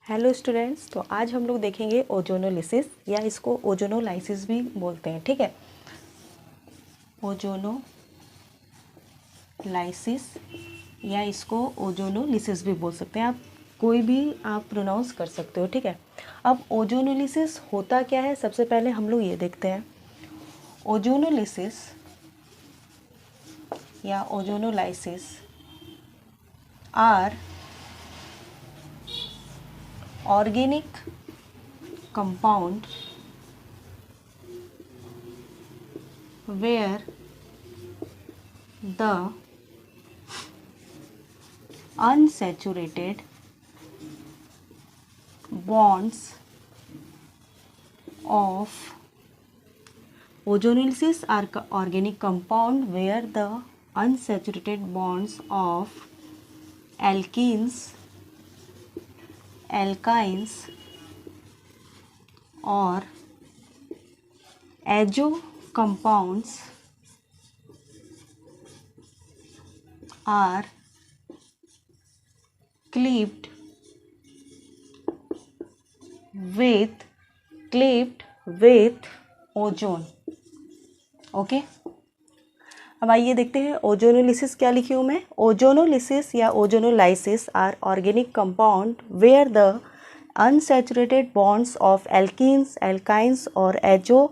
Hello students, तो आज हम लोग देखेंगे ओजोनोलिसिस या इसको ओजोनोलाइसिस भी बोलते हैं। ठीक है, ओजोनोलाइसिस या इसको ओजोनोलिसिस भी बोल सकते हैं। आप कोई भी आप प्रोनाउंस कर सकते हो। ठीक है, अब ओजोनोलिसिस होता क्या है, सबसे पहले हम लोग ये देखते हैं। ओजोनोलिसिस या ozonolysis are organic compound where the unsaturated bonds of ozonolysis are organic compound where the unsaturated bonds of alkenes, alkynes or azo compounds are cleaved with ozone. Okay, अब आइए देखते हैं ओजोनोलिसिस क्या लिखी हूँ मैं। ओजोनोलिसिस या ozonolysis are organic compound where the unsaturated bonds of alkenes, alkynes और azo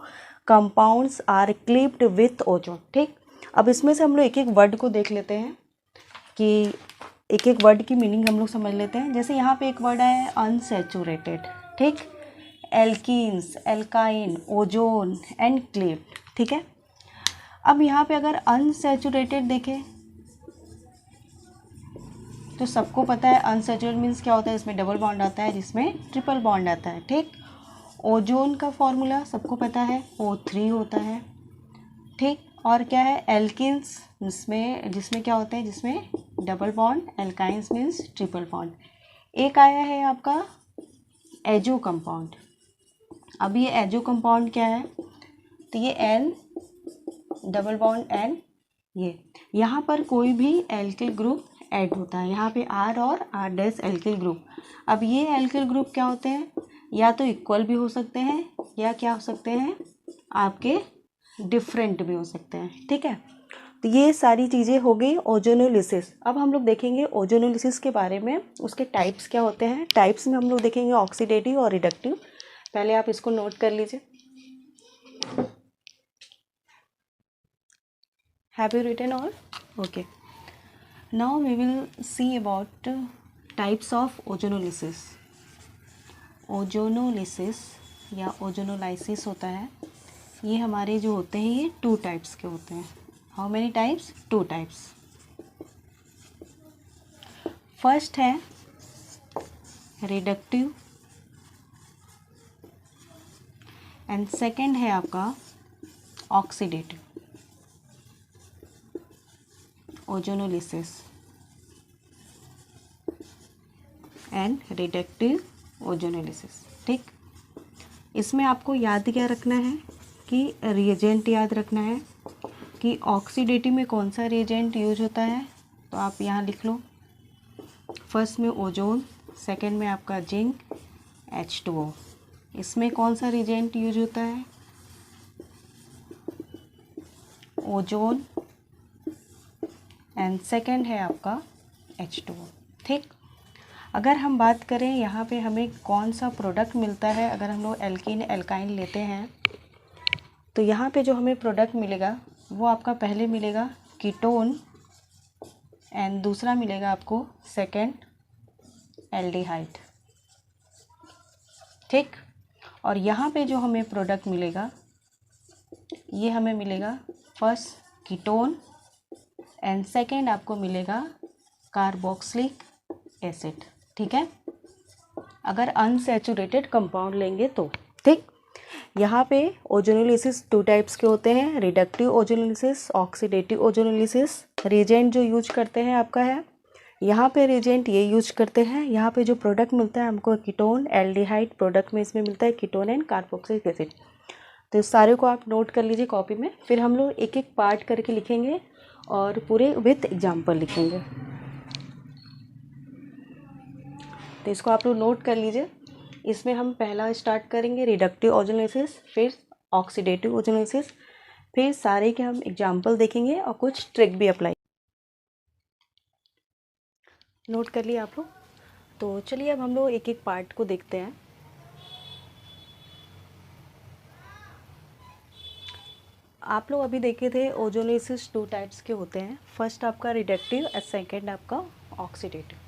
compounds are cleaved with ozone. ठीक, अब इसमें से हम लोग एक एक वर्ड को देख लेते हैं कि एक एक वर्ड की मीनिंग हम लोग समझ लेते हैं। जैसे यहाँ पे एक वर्ड है अनसैचुरेटेड, ठीक, alkenes, alkyne, ozone and cleaved. ठीक है, अब यहाँ पे अगर अनसैचुरेटेड देखें तो सबको पता है अनसैचुरेटेड मीन्स क्या होता है, इसमें डबल बॉन्ड आता है, जिसमें ट्रिपल बॉन्ड आता है। ठीक, ओजोन का फॉर्मूला सबको पता है, O3 होता है। ठीक, और क्या है एल्किन्स, जिसमें क्या होता है, जिसमें double bond, alkynes means triple bond. एक आया है आपका एजो कंपाउंड। अब ये एजो कंपाउंड क्या है, तो ये N डबल बॉन्ड N, ये यहाँ पर कोई भी एल्किल ग्रुप ऐड होता है, यहाँ पे R और R डैश एल्किल ग्रुप। अब ये एल्किल ग्रुप क्या होते हैं, या तो इक्वल भी हो सकते हैं या क्या हो सकते हैं आपके डिफरेंट भी हो सकते हैं। ठीक है, तो ये सारी चीज़ें हो गई ओजोनोलिसिस। अब हम लोग देखेंगे ओजोनोलिसिस के बारे में, उसके टाइप्स क्या होते हैं। टाइप्स में हम लोग देखेंगे ऑक्सीडेटिव और रिडक्टिव। पहले आप इसको नोट कर लीजिए। Have you written all? Okay. Now we will see about types of ozonolysis. Ozonolysis या ओजोनोलाइसिस होता है, ये हमारे जो होते हैं ये 2 टाइप्स के होते हैं। How many types? 2 types. First है रिडक्टिव एंड सेकंड है आपका oxidative ozonolysis and reductive ozonolysis. ठीक, इसमें आपको याद क्या रखना है कि रिएजेंट याद रखना है कि ऑक्सीडेटिव में कौन सा रिएजेंट यूज होता है, तो आप यहाँ लिख लो। फर्स्ट में ओजोन, सेकंड में आपका जिंक, H2O। इसमें कौन सा रिएजेंट यूज होता है, ओजोन एंड सेकंड है आपका H2O। ठीक, अगर हम बात करें यहाँ पे हमें कौन सा प्रोडक्ट मिलता है, अगर हम लोग एल्कीन एल्काइन लेते हैं तो यहाँ पे जो हमें प्रोडक्ट मिलेगा वो आपका पहले मिलेगा कीटोन एंड दूसरा मिलेगा आपको सेकंड एल्डिहाइड। ठीक, और यहाँ पे जो हमें प्रोडक्ट मिलेगा ये हमें मिलेगा फर्स्ट कीटोन एंड सेकेंड आपको मिलेगा कार्बोक्सिलिक एसिड। ठीक है, अगर अनसैचुरेटेड कंपाउंड लेंगे तो। ठीक, यहाँ पे ओजोनोलिसिस 2 टाइप्स के होते हैं, reductive ozonolysis, oxidative ozonolysis. Reagent जो यूज करते हैं आपका है, यहाँ पे रिएजेंट ये यूज करते हैं। यहाँ पे जो प्रोडक्ट मिलता है हमको कीटोन, एल्डिहाइड प्रोडक्ट में इसमें मिलता है कीटोन एंड कार्बोक्सिलिक एसिड। तो इस सारे को आप नोट कर लीजिए कॉपी में, फिर हम लोग एक एक पार्ट करके लिखेंगे और पूरे विथ एग्जाम्पल लिखेंगे। तो इसको आप लोग नोट कर लीजिए। इसमें हम पहला स्टार्ट करेंगे रिडक्टिव ओजोनेसिस, फिर ऑक्सीडेटिव ओजोनेसिस, फिर सारे के हम एग्जाम्पल देखेंगे और कुछ ट्रिक भी अप्लाई। नोट कर लिया आप लोग। तो चलिए अब हम लोग एक एक पार्ट को देखते हैं। आप लोग अभी देखे थे ओजोनेसिस 2 टाइप्स के होते हैं। फर्स्ट आपका रिडक्टिव और सेकेंड आपका ऑक्सीडेटिव।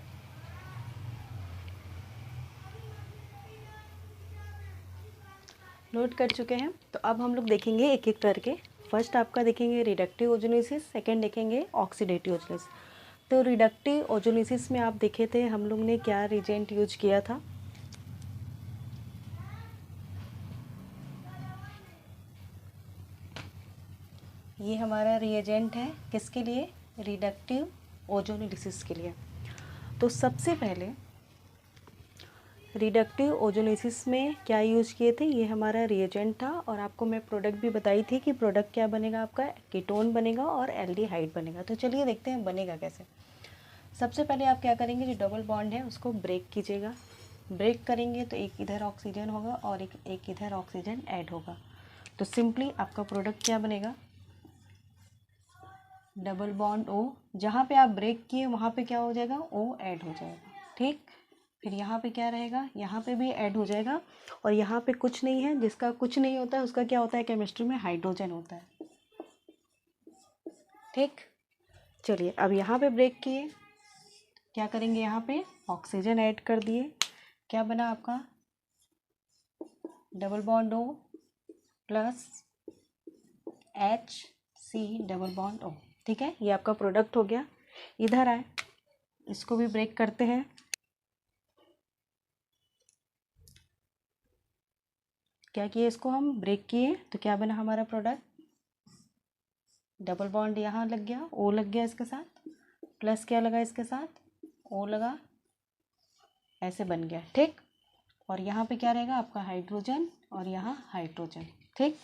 नोट कर चुके हैं। तो अब हम लोग देखेंगे एक एक करके। फर्स्ट आपका देखेंगे रिडक्टिव ओजोनेसिस, सेकेंड देखेंगे ऑक्सीडेटिव ओजोनेसिस। तो रिडक्टिव ओजोनेसिस में आप देखे थे हम लोग ने क्या रिएजेंट यूज किया था। ये हमारा रिएजेंट है किसके लिए, रिडक्टिव ओजोनेसिस के लिए। तो सबसे पहले रिडक्टिव ओजोनेसिस में क्या यूज़ किए थे, ये हमारा रिएजेंट था और आपको मैं प्रोडक्ट भी बताई थी कि प्रोडक्ट क्या बनेगा, आपका कीटोन बनेगा और एल्डिहाइड बनेगा। तो चलिए देखते हैं बनेगा कैसे। सबसे पहले आप क्या करेंगे, जो डबल बॉन्ड है उसको ब्रेक कीजिएगा। ब्रेक करेंगे तो एक इधर ऑक्सीजन होगा और एक इधर ऑक्सीजन ऐड होगा। तो सिंपली आपका प्रोडक्ट क्या बनेगा, डबल बॉन्ड ओ। जहाँ पे आप ब्रेक किए वहाँ पे क्या हो जाएगा, ओ ऐड हो जाएगा। ठीक, फिर यहाँ पे क्या रहेगा, यहाँ पे भी ऐड हो जाएगा। और यहाँ पे कुछ नहीं है, जिसका कुछ नहीं होता है उसका क्या होता है केमिस्ट्री में, हाइड्रोजन होता है। ठीक, चलिए अब यहाँ पे ब्रेक किए, क्या करेंगे, यहाँ पे ऑक्सीजन ऐड कर दिए। क्या बना आपका, double bond O plus HC double bond O. ठीक है, ये आपका प्रोडक्ट हो गया। इधर आए, इसको भी ब्रेक करते हैं। क्या किए, इसको हम ब्रेक किए तो क्या बना हमारा प्रोडक्ट, डबल बॉन्ड यहाँ लग गया, ओ लग गया इसके साथ, प्लस क्या लगा इसके साथ, ओ लगा, ऐसे बन गया। ठीक, और यहाँ पे क्या रहेगा आपका हाइड्रोजन और यहाँ हाइड्रोजन। ठीक,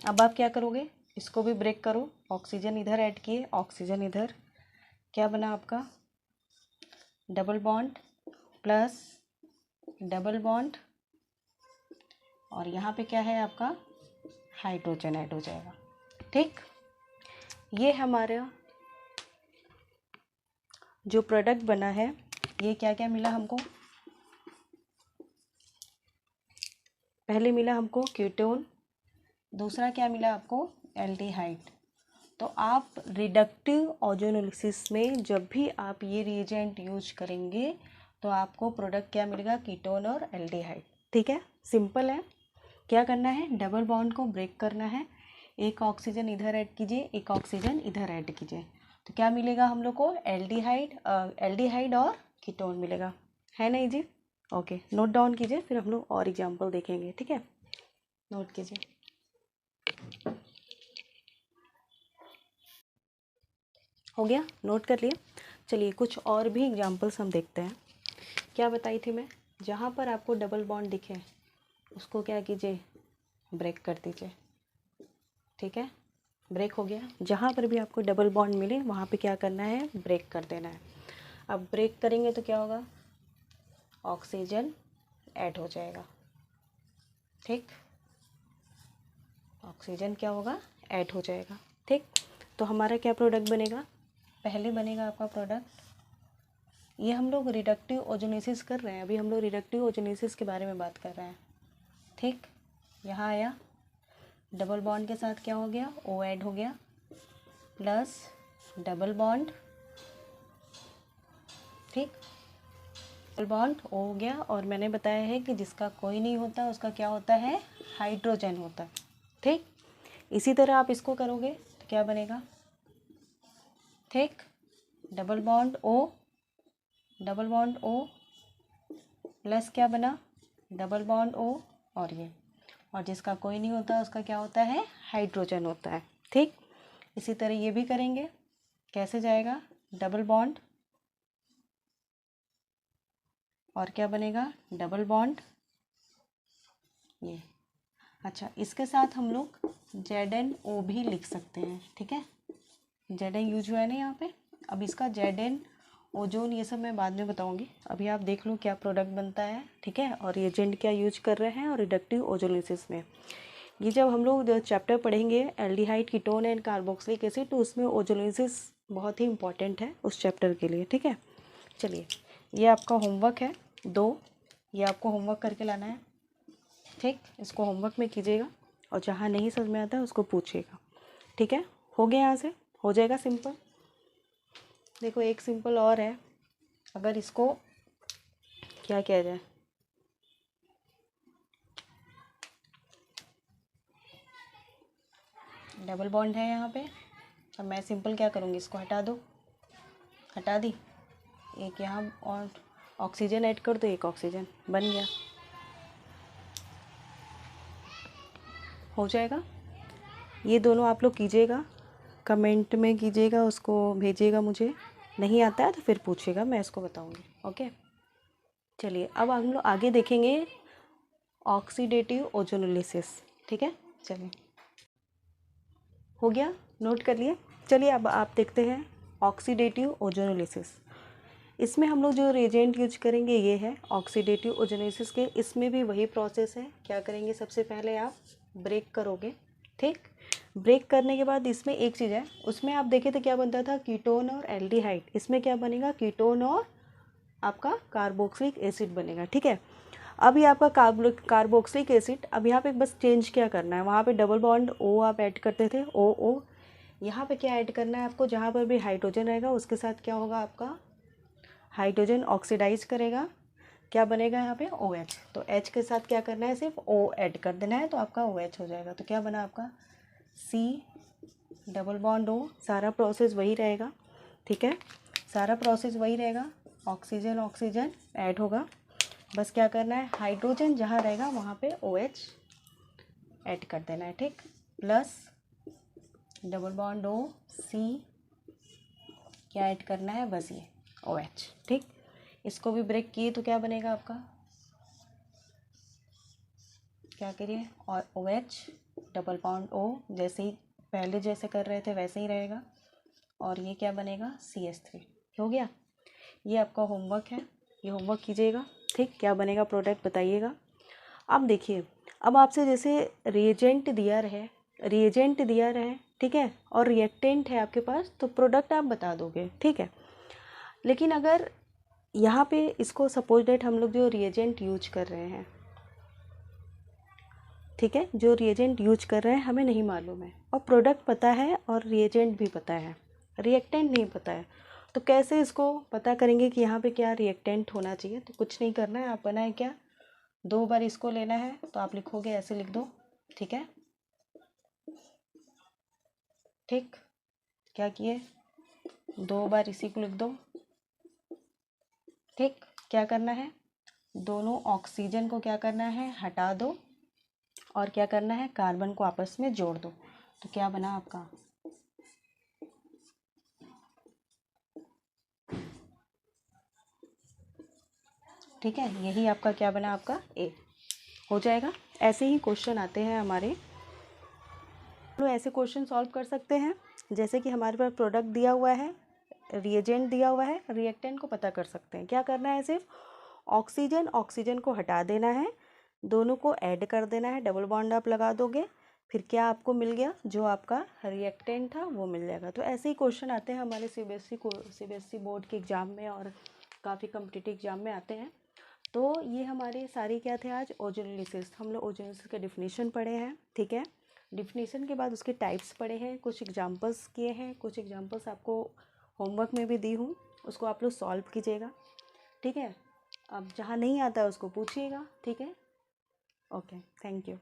अब आप क्या करोगे, इसको भी ब्रेक करो, ऑक्सीजन इधर ऐड किए, ऑक्सीजन इधर, क्या बना आपका double bond plus double bond और यहाँ पे क्या है आपका हाइड्रोजन ऐड हो जाएगा। ठीक, ये हमारा जो प्रोडक्ट बना है, ये क्या क्या मिला हमको, पहले मिला हमको कीटोन, दूसरा क्या मिला आपको, एल्डिहाइड। तो आप रिडक्टिव ओजोनेसिस में जब भी आप ये रिएजेंट यूज करेंगे तो आपको प्रोडक्ट क्या मिलेगा, कीटोन और एल्डिहाइड। ठीक है, सिंपल है। क्या करना है, डबल बॉन्ड को ब्रेक करना है, एक ऑक्सीजन इधर ऐड कीजिए, एक ऑक्सीजन इधर ऐड कीजिए, तो क्या मिलेगा हम लोग को, एल्डिहाइड और कीटोन मिलेगा, है नहीं जी। ओके, नोट डाउन कीजिए, फिर हम लोग और एग्जांपल देखेंगे। ठीक है, नोट कीजिए। हो गया, नोट कर लिए। चलिए कुछ और भी एग्जांपल्स हम देखते हैं। क्या बताई थी मैं, जहाँ पर आपको डबल बॉन्ड दिखे उसको क्या कीजिए, ब्रेक कर दीजिए। ठीक है, ब्रेक हो गया। जहाँ पर भी आपको डबल बॉन्ड मिले वहाँ पे क्या करना है, ब्रेक कर देना है। अब ब्रेक करेंगे तो क्या होगा, ऑक्सीजन ऐड हो जाएगा। ठीक, ऑक्सीजन क्या होगा, ऐड हो जाएगा। ठीक, तो हमारा क्या प्रोडक्ट बनेगा, पहले बनेगा आपका प्रोडक्ट, ये हम लोग रिडक्टिव ओजोनेसिस कर रहे हैं, अभी हम लोग रिडक्टिव ओजोनेसिस के बारे में बात कर रहे हैं। ठीक, यहाँ आया, डबल बॉन्ड के साथ क्या हो गया, ओ ऐड हो गया, प्लस डबल बॉन्ड। ठीक, डबल बॉन्ड ओ हो गया, और मैंने बताया है कि जिसका कोई नहीं होता उसका क्या होता है, हाइड्रोजन होता है। ठीक, इसी तरह आप इसको करोगे तो क्या बनेगा, ठीक, डबल बॉन्ड ओ प्लस क्या बना, डबल बॉन्ड ओ, और ये, और जिसका कोई नहीं होता उसका क्या होता है, हाइड्रोजन होता है। ठीक, इसी तरह ये भी करेंगे, कैसे जाएगा, डबल बॉन्ड और क्या बनेगा, डबल बॉन्ड, ये। अच्छा, इसके साथ हम लोग ZnO भी लिख सकते हैं। ठीक है, Zn यूज हुआ है ना यहाँ पे। अब इसका ZnO ओजोन ये सब मैं बाद में बताऊंगी, अभी आप देख लो क्या प्रोडक्ट बनता है, ठीक है, और रिएजेंट क्या यूज कर रहे हैं और रिडक्टिव ओजोलिसिस में। ये जब हम लोग चैप्टर पढ़ेंगे aldehyde, ketone and carboxylic acid, तो उसमें ओजोलिसिस बहुत ही इंपॉर्टेंट है उस चैप्टर के लिए, ठीक है। चलिए, ये आपका होमवर्क है 2, ये आपको होमवर्क करके लाना है, ठीक। इसको होमवर्क में कीजिएगा और जहाँ नहीं समझ में आता है उसको पूछिएगा, ठीक है। हो गया, यहाँ से हो जाएगा सिंपल। देखो एक सिंपल और है, अगर इसको क्या किया जाए, डबल बॉन्ड है यहाँ पे, अब मैं सिंपल क्या करूँगी, इसको हटा दो, हटा दी, एक यहाँ और ऑक्सीजन ऐड कर दो, एक ऑक्सीजन बन गया, हो जाएगा। ये दोनों आप लोग कीजिएगा, कमेंट में कीजिएगा, उसको भेजिएगा मुझे, नहीं आता है तो फिर पूछिएगा, मैं इसको बताऊंगी, ओके। चलिए अब हम लोग आगे देखेंगे ऑक्सीडेटिव ओजोनोलिसिस, ठीक है। चलिए, हो गया, नोट कर लिए। चलिए अब आप देखते हैं ऑक्सीडेटिव ओजोनोलिसिस। इसमें हम लोग जो रिएजेंट यूज करेंगे ये है ऑक्सीडेटिव ओजोनोलिसिस के। इसमें भी वही प्रोसेस है, क्या करेंगे, सबसे पहले आप ब्रेक करोगे, ठीक। ब्रेक करने के बाद इसमें एक चीज़ है, उसमें आप देखें तो क्या बनता था, कीटोन और एल्डिहाइड, इसमें क्या बनेगा, कीटोन और आपका कार्बोक्सिलिक एसिड बनेगा, ठीक है। अब ये आपका कार्बोक्सिलिक एसिड, अब यहाँ पे बस चेंज क्या करना है, वहाँ पे डबल बॉन्ड ओ आप ऐड करते थे, ओ ओ, यहाँ पे क्या ऐड करना है आपको, जहाँ पर भी हाइड्रोजन रहेगा उसके साथ क्या होगा, आपका हाइड्रोजन ऑक्सीडाइज करेगा, क्या बनेगा यहाँ पे, OH। तो H के साथ क्या करना है, सिर्फ O ऐड कर देना है, तो आपका OH हो जाएगा। तो क्या बना आपका C डबल बॉन्ड O, सारा प्रोसेस वही रहेगा, ठीक है, सारा प्रोसेस वही रहेगा, ऑक्सीजन ऑक्सीजन ऐड होगा, बस क्या करना है, हाइड्रोजन जहाँ रहेगा वहाँ पे OH ऐड कर देना है, ठीक, plus double bond O C क्या ऐड करना है, बस ये OH, ठीक। इसको भी ब्रेक किए तो क्या बनेगा आपका, क्या करिए, और OH डबल बॉन्ड O, जैसे ही पहले जैसे कर रहे थे वैसे ही रहेगा, और ये क्या बनेगा, CH3, हो गया। ये आपका होमवर्क है, ये होमवर्क कीजिएगा, ठीक। क्या बनेगा प्रोडक्ट बताइएगा। अब देखिए, अब आपसे जैसे रिएजेंट दिया रहे, रिएजेंट दिया रहे, ठीक है, और रिएक्टेंट है आपके पास, तो प्रोडक्ट आप बता दोगे, ठीक है। लेकिन अगर यहाँ पे इसको सपोज डेट हम लोग जो रिएजेंट यूज कर रहे हैं, ठीक है, जो रिएजेंट यूज कर रहे हैं हमें नहीं मालूम है, और प्रोडक्ट पता है और रिएजेंट भी पता है, रिएक्टेंट नहीं पता है, तो कैसे इसको पता करेंगे कि यहाँ पे क्या रिएक्टेंट होना चाहिए। तो कुछ नहीं करना है, आप बनाए क्या, 2 बार इसको लेना है, तो आप लिखोगे ऐसे लिख दो, ठीक है, ठीक, क्या किए, 2 बार इसी को लिख दो, ठीक। क्या करना है, दोनों ऑक्सीजन को क्या करना है, हटा दो, और क्या करना है, कार्बन को आपस में जोड़ दो, तो क्या बना आपका, ठीक है, यही आपका क्या बना, आपका A हो जाएगा। ऐसे ही क्वेश्चन आते हैं हमारे, तो ऐसे क्वेश्चन सॉल्व कर सकते हैं, जैसे कि हमारे पास प्रोडक्ट दिया हुआ है, रिएजेंट दिया हुआ है, रिएक्टेंट को पता कर सकते हैं। क्या करना है, सिर्फ ऑक्सीजन ऑक्सीजन को हटा देना है, दोनों को ऐड कर देना है, डबल बॉन्ड आप लगा दोगे, फिर क्या आपको मिल गया, जो आपका रिएक्टेंट था वो मिल जाएगा। तो ऐसे ही क्वेश्चन आते हैं हमारे CBSE बोर्ड के एग्ज़ाम में, और काफ़ी कम्पिटिटिव एग्ज़ाम में आते हैं। तो ये हमारे सारे क्या थे आज, ओजोनोलिसिस, हम लोग ओजोनोलिसिस के डिफिनीशन पढ़े हैं, ठीक है। डिफिनीशन के बाद उसके टाइप्स पढ़े हैं, कुछ एग्जांपल्स किए हैं, कुछ एग्जांपल्स आपको होमवर्क में भी दी हूँ, उसको आप लोग सॉल्व कीजिएगा, ठीक है। अब जहाँ नहीं आता है उसको पूछिएगा, ठीक है, ओके, थैंक यू।